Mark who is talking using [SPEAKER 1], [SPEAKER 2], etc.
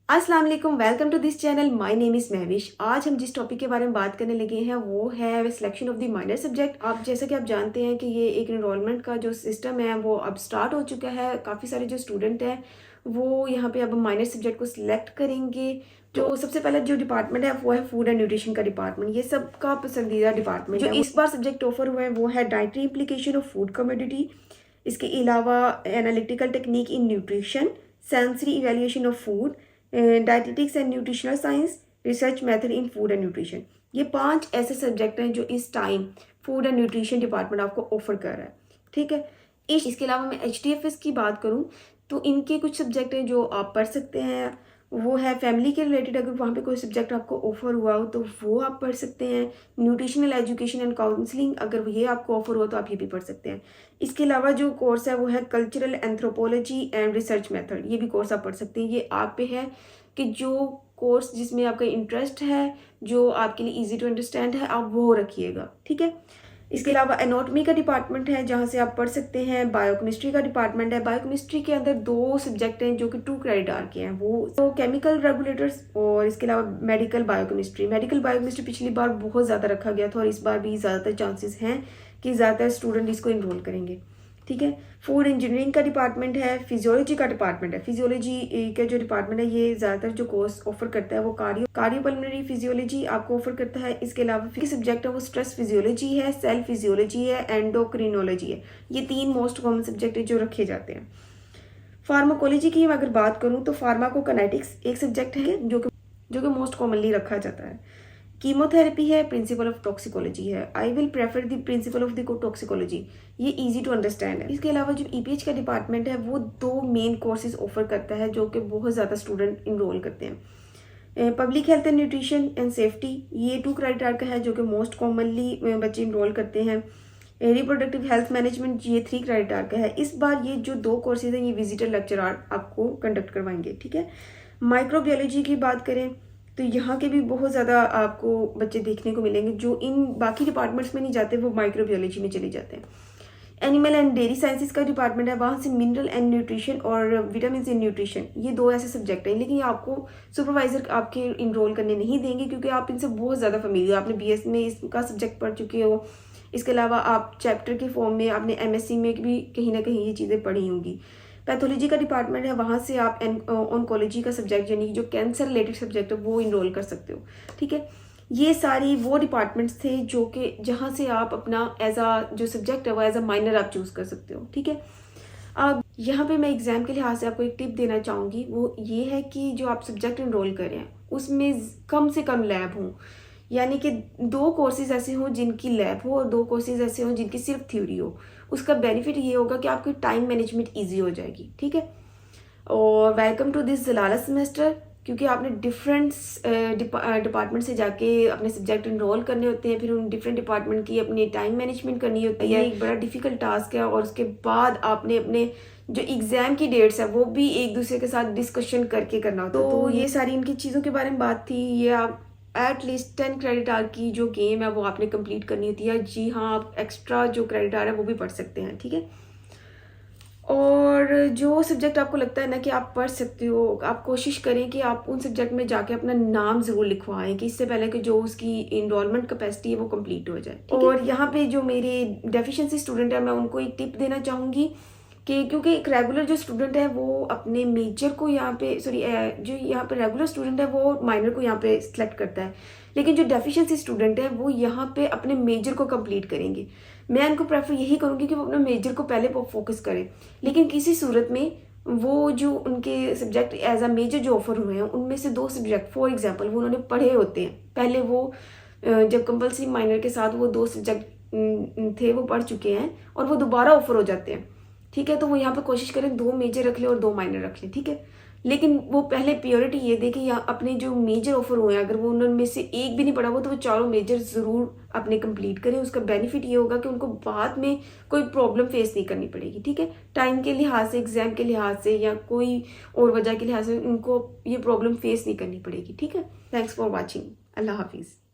[SPEAKER 1] अस्सलाम वालेकुम, welcome to this channel. My name is Mahvish. आज हम जिस टॉपिक के बारे में बात करने लगे हैं वो है selection of the minor subject. आप जैसा कि आप जानते हैं कि ये एक इनरोलमेंट का जो सिस्टम है वो अब स्टार्ट हो चुका है। काफ़ी सारे जो स्टूडेंट हैं वो यहाँ पे अब माइनर सब्जेक्ट को सिलेक्ट करेंगे। जो सबसे पहले जो डिपार्टमेंट है वो है फूड एंड न्यूट्रिशन का डिपार्टमेंट। ये सबका पसंदीदा डिपार्टमेंट है। जो इस बार सब्जेक्ट ऑफर हुए हैं वो है dietary implication of food commodity. इसके अलावा analytical technique in nutrition, sensory evaluation of food, dietetics and nutritional science, research method in food and nutrition. ये 5 ऐसे सब्जेक्ट हैं जो इस time food and nutrition department आपको ऑफर कर रहा है। ठीक है। इसके अलावा मैं HTFS की बात करूँ तो इनके कुछ सब्जेक्ट हैं जो आप पढ़ सकते हैं। वो है फैमिली के रिलेटेड, अगर वहाँ पे कोई सब्जेक्ट आपको ऑफर हुआ हो तो वो आप पढ़ सकते हैं। न्यूट्रिशनल एजुकेशन एंड काउंसलिंग, अगर ये आपको ऑफर हुआ तो आप ये भी पढ़ सकते हैं। इसके अलावा जो कोर्स है वो है cultural anthropology and research method. ये भी कोर्स आप पढ़ सकते हैं। ये आप पे है कि जो कोर्स जिसमें आपका इंटरेस्ट है, जो आपके लिए इजी टू अंडरस्टैंड है, आप वो रखिएगा। ठीक है। इसके अलावा एनाटॉमी का डिपार्टमेंट है जहाँ से आप पढ़ सकते हैं। बायोकेमिस्ट्री का डिपार्टमेंट है। बायोकेमिस्ट्री के अंदर 2 सब्जेक्ट हैं जो कि 2 क्रेडिट आर के हैं। वो तो केमिकल रेगुलेटर्स और इसके अलावा मेडिकल बायोकेमिस्ट्री। मेडिकल बायोकेमिस्ट्री पिछली बार बहुत ज़्यादा रखा गया था और इस बार भी ज़्यादातर चांसेस हैं कि ज़्यादातर स्टूडेंट इसको इनरोल करेंगे। ठीक है। फूड इंजीनियरिंग का डिपार्टमेंट है। फिजियोलॉजी का डिपार्टमेंट है। फिजियोलॉजी का जो डिपार्टमेंट है ये ज़्यादातर जो कोर्स ऑफर करता है वो कार्डियोपल्मोनरी फिजियोलॉजी आपको ऑफर करता है। इसके अलावा फिर सब्जेक्ट है वो स्ट्रेस फिजियोलॉजी है, सेल फिजियोलॉजी है, एंडोक्रिनोलॉजी है। ये 3 मोस्ट कॉमन सब्जेक्ट है जो रखे जाते हैं। फार्माकोलॉजी की अगर बात करूँ तो फार्माकोकाइनेटिक्स एक सब्जेक्ट है जो कि मोस्ट कॉमनली रखा जाता है। कीमोथेरेपी है। प्रिंसिपल ऑफ टॉक्सिकोलॉजी है। I will prefer the principle of the toxicology. ये इजी टू अंडरस्टैंड है। इसके अलावा जो EPH का डिपार्टमेंट है वो 2 मेन कोर्सेज ऑफर करता है जो कि बहुत ज़्यादा स्टूडेंट इनरोल करते हैं। Public health and nutrition and safety, ये 2 क्रेडिट आवर का है जो कि मोस्ट कॉमनली बच्चे इनरोल करते हैं। रिप्रोडक्टिव हेल्थ मैनेजमेंट, ये 3 क्रेडिट आवर का है। इस बार ये जो 2 कोर्सेज हैं ये विजिटर लेक्चरर आपको कंडक्ट करवाएंगे। ठीक है। माइक्रोबायोलॉजी की बात करें तो यहाँ के भी बहुत ज़्यादा आपको बच्चे देखने को मिलेंगे जो इन बाकी डिपार्टमेंट्स में नहीं जाते, वो माइक्रोबायोलॉजी में चले जाते हैं। एनिमल एंड डेयरी साइंसेज का डिपार्टमेंट है, वहाँ से मिनरल एंड न्यूट्रिशन और विटामिन इन न्यूट्रिशन, ये 2 ऐसे सब्जेक्ट हैं। लेकिन ये आपको सुपरवाइजर आपके इनरोल करने नहीं देंगे क्योंकि आप इनसे बहुत ज़्यादा फेमिलियर, आपने BS में इसका सब्जेक्ट पढ़ चुके हो। इसके अलावा आप चैप्टर के फॉर्म में आपने MSc में भी कहीं ना कहीं ये चीज़ें पढ़ी होंगी। पैथोलॉजी का डिपार्टमेंट है, वहाँ से आप ऑन्कोलॉजी का सब्जेक्ट यानी जो कैंसर रिलेटेड सब्जेक्ट है वो इनरोल कर सकते हो। ठीक है। ये सारी वो डिपार्टमेंट्स थे जो कि जहाँ से आप अपना एज आ जो सब्जेक्ट है वो एज अ माइनर आप चूज़ कर सकते हो। ठीक है। अब यहाँ पे मैं एग्जाम के लिहाज से आपको एक टिप देना चाहूँगी, वो ये है कि जो आप सब्जेक्ट इनरोल कर रहे हैं उसमें कम से कम लैब हों। यानी कि 2 कोर्सेज ऐसे हों जिनकी लैब हो और 2 कोर्सेज ऐसे हों जिनकी सिर्फ थ्योरी हो। उसका बेनिफिट ये होगा कि आपकी टाइम मैनेजमेंट ईजी हो जाएगी। ठीक है। और welcome to this Jalala semester, क्योंकि आपने डिफरेंट डिपार्टमेंट से जाके अपने सब्जेक्ट इनरोल करने होते हैं, फिर उन डिफरेंट डिपार्टमेंट की अपनी टाइम मैनेजमेंट करनी होती है। एक बड़ा डिफिकल्ट टास्क है और उसके बाद आपने अपने जो एग्जाम की डेट्स है वो भी एक दूसरे के साथ डिस्कशन करके करना होता है। तो ये सारी इनकी चीज़ों के बारे में बात थी। ये आप एटलीस्ट 10 क्रेडिट आवर की जो गेम है वो आपने कंप्लीट करनी होती है। जी हाँ, आप एक्स्ट्रा जो क्रेडिट आवर है वो भी पढ़ सकते हैं। ठीक है। और जो सब्जेक्ट आपको लगता है ना कि आप पढ़ सकते हो, आप कोशिश करें कि आप उन सब्जेक्ट में जाके अपना नाम ज़रूर लिखवाएं कि इससे पहले कि जो उसकी इनरोलमेंट कैपेसिटी है वो कंप्लीट हो जाए। और यहाँ पे जो मेरे डेफिशिएंसी स्टूडेंट है मैं उनको एक टिप देना चाहूँगी कि क्योंकि एक रेगुलर जो स्टूडेंट है वो अपने मेजर को यहाँ पे जो यहाँ पे रेगुलर स्टूडेंट है वो माइनर को यहाँ पे सिलेक्ट करता है, लेकिन जो डेफिशिएंसी स्टूडेंट है वो यहाँ पे अपने मेजर को कंप्लीट करेंगे। मैं उनको प्रेफर यही करूँगी कि वो अपने मेजर को पहले फोकस करें, लेकिन किसी सूरत में वो जो उनके सब्जेक्ट एज अ मेजर जो ऑफर हुए हैं उनमें से 2 सब्जेक्ट फॉर एग्जाम्पल वो उन्होंने पढ़े होते हैं पहले, वो जब कंपल्सरी माइनर के साथ वो 2 सब्जेक्ट थे वो पढ़ चुके हैं और वो दोबारा ऑफर हो जाते हैं। ठीक है। तो वो यहाँ पे कोशिश करें 2 मेजर रख ले और 2 माइनर रख ले। ठीक है। लेकिन वो पहले प्योरिटी ये दे कि यहाँ अपने जो मेजर ऑफर हुए हैं अगर वो उनमें से एक भी नहीं पढ़ा हुआ तो वो चारों मेजर ज़रूर अपने कंप्लीट करें। उसका बेनिफिट ये होगा कि उनको बाद में कोई प्रॉब्लम फेस नहीं करनी पड़ेगी। ठीक है। टाइम के लिहाज से, एग्जाम के लिहाज से या कोई और वजह के लिहाज से उनको ये प्रॉब्लम फेस नहीं करनी पड़ेगी। ठीक है। Thanks for watching. अल्लाह हाफिज़।